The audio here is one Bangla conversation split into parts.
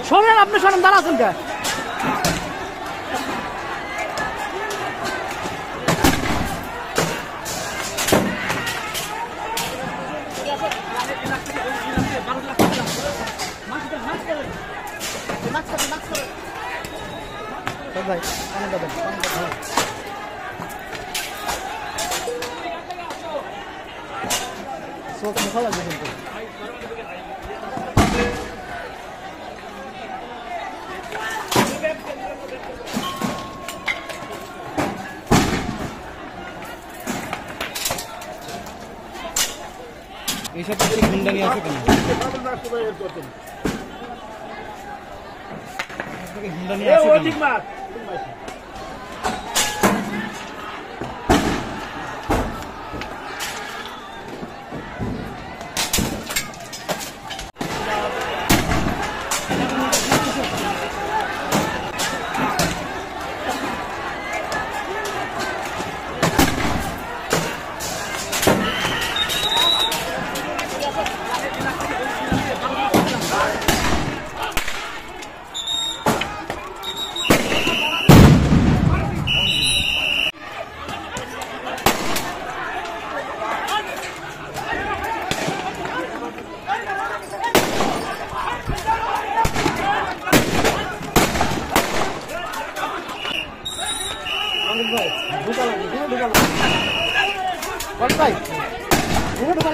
শোনেন আপনি শোনেন দাঁড়াচ্ছেন কে ভাই এইসব গুন্ডা নিয়ে আসে কেন গুন্ডা নিয়ে আসে কেন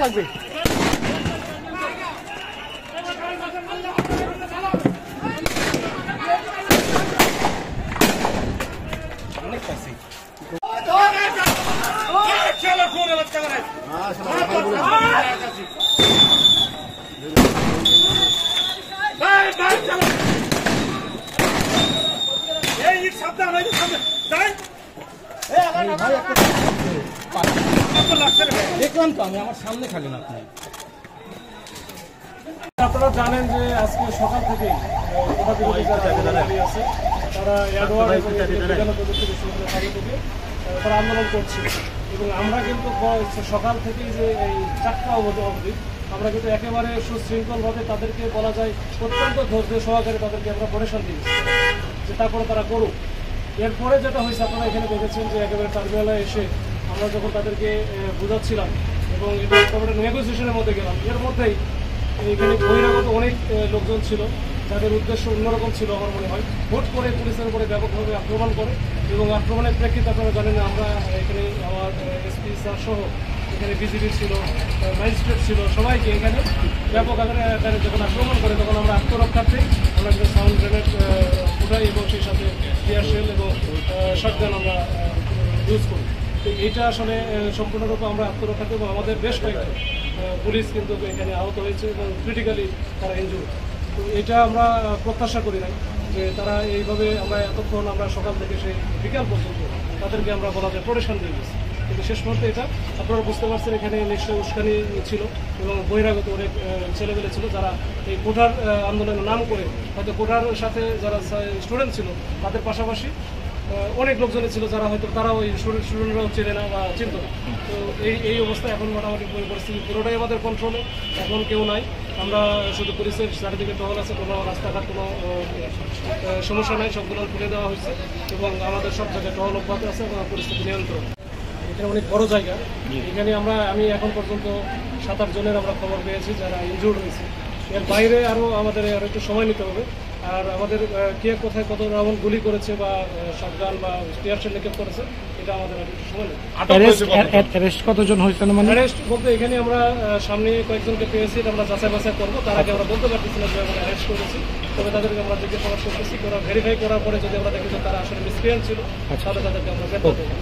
লাগবে দেখলাম তো আমি আমার সামনে খালেন আপনি আপনারা জানেন যে আজকে সকাল থেকে তারা আন্দোলন করছে এবং আমরা কিন্তু সকাল থেকেই যে এই 4টা অবধি আমরা কিন্তু একেবারে সুশৃঙ্খলভাবে তাদেরকে বলা যায় অত্যন্ত ধৈর্য সহকারে তাদেরকে আমরা পরেশান দিয়েছি যে তারপরে তারা করুক। এরপরে যেটা হয়েছে আপনারা এখানে দেখেছেন যে একেবারে টার্মিনালে এসে আমরা যখন তাদেরকে বোঝাচ্ছিলাম এবং এটা একটা নেগোসিয়েশনের মধ্যে গেলাম, এর মধ্যেই এখানে বহিরাগত অনেক লোকজন ছিল যাদের উদ্দেশ্য অন্যরকম ছিল আমার মনে হয়। হুট করে পুলিশের উপরে ব্যাপকভাবে আক্রমণ করে এবং আক্রমণের প্রেক্ষিতে আপনারা জানেন আমরা এখানে আমার এসপি স্যার সহ এখানে বিজিবি ছিল, ম্যাজিস্ট্রেট ছিল, সবাইকে এখানে ব্যাপক আকারে যখন আক্রমণ করে তখন আমরা আত্মরক্ষার্থে আমরা কিন্তু সাউন্ড গ্রেনেড ফুটাই এবং সেই সাথে টিয়ার শেল এবং শটগান আমরা ইউজ করি। তো এইটা আসলে সম্পূর্ণরূপে আমরা আত্মরক্ষার্থে এবং আমাদের বেশ কয়েকজন পুলিশ কিন্তু এখানে আহত হয়েছে এবং ক্রিটিক্যালি তারা ইনজুর্ড। তো এটা আমরা প্রত্যাশা করি নাই যে তারা এইভাবে আমরা এতক্ষণ আমরা সকাল থেকে সেই বিকাল পর্যন্ত তাদেরকে আমরা বলা যায় প্রোটেকশন দিয়ে গেছি। কিন্তু শেষ মুহূর্তে এটা আপনারা বুঝতে পারছেন, এখানে নিশ্চয়ই উস্কানি ছিল এবং বহিরাগত অনেক ছেলেমেলে ছিল যারা এই কোটার আন্দোলনের নাম করে হয়তো কোটার সাথে যারা স্টুডেন্ট ছিল তাদের পাশাপাশি অনেক লোকজনই ছিল যারা হয়তো তারাও ওই স্টুডেন্টরাও চেনে না বা চিনত না। তো এই অবস্থায় এখন মোটামুটি পরিস্থিতি পুরোটাই আমাদের কন্ট্রোলে, এখন কেউ নাই। আমরা শুধু পুলিশের সার্টিফিকেট টহল আছে, কোনো রাস্তাঘাট কোনো সমস্যা নাই, সবগুলো তুলে দেওয়া হয়েছে এবং আমাদের সব জায়গায় টহল অব্যাহত আছে এবং পরিস্থিতি নিয়ন্ত্রণ। এখানে অনেক বড় জায়গা, এখানে আমি এখন পর্যন্ত 7-8 জনের আমরা খবর পেয়েছি যারা ইনজুর্ড হয়েছে। এর বাইরে আরও আমাদের আরও একটু সময় নিতে হবে। আর আমাদের কে কোথায় কত রাউন্ড গুলি করেছে বা শটগান বা টিয়ারশেল নিক্ষেপ করেছে এটা আমাদের আর একটু সময় নেই। অ্যারেস্ট কতজন হয়েছে না? মানে অ্যারেস্ট বলতে এখানে আমরা সামনে কয়েকজনকে পেয়েছি, এটা আমরা যাচাই বাছাই করবো। তার আগে আমরা বলতে পারতেছি না যে আমরা অ্যারেস্ট করেছি, তবে তাদেরকে আমরা জিজ্ঞাসাবাদ করতেছি। ওরা ভেরিফাই করার পরে যদি আমরা দেখি যে তারা আসলে মিসক্রিয়েন্ট ছিল তাহলে তাদেরকে আমরা গ্রেপ্তার করবো।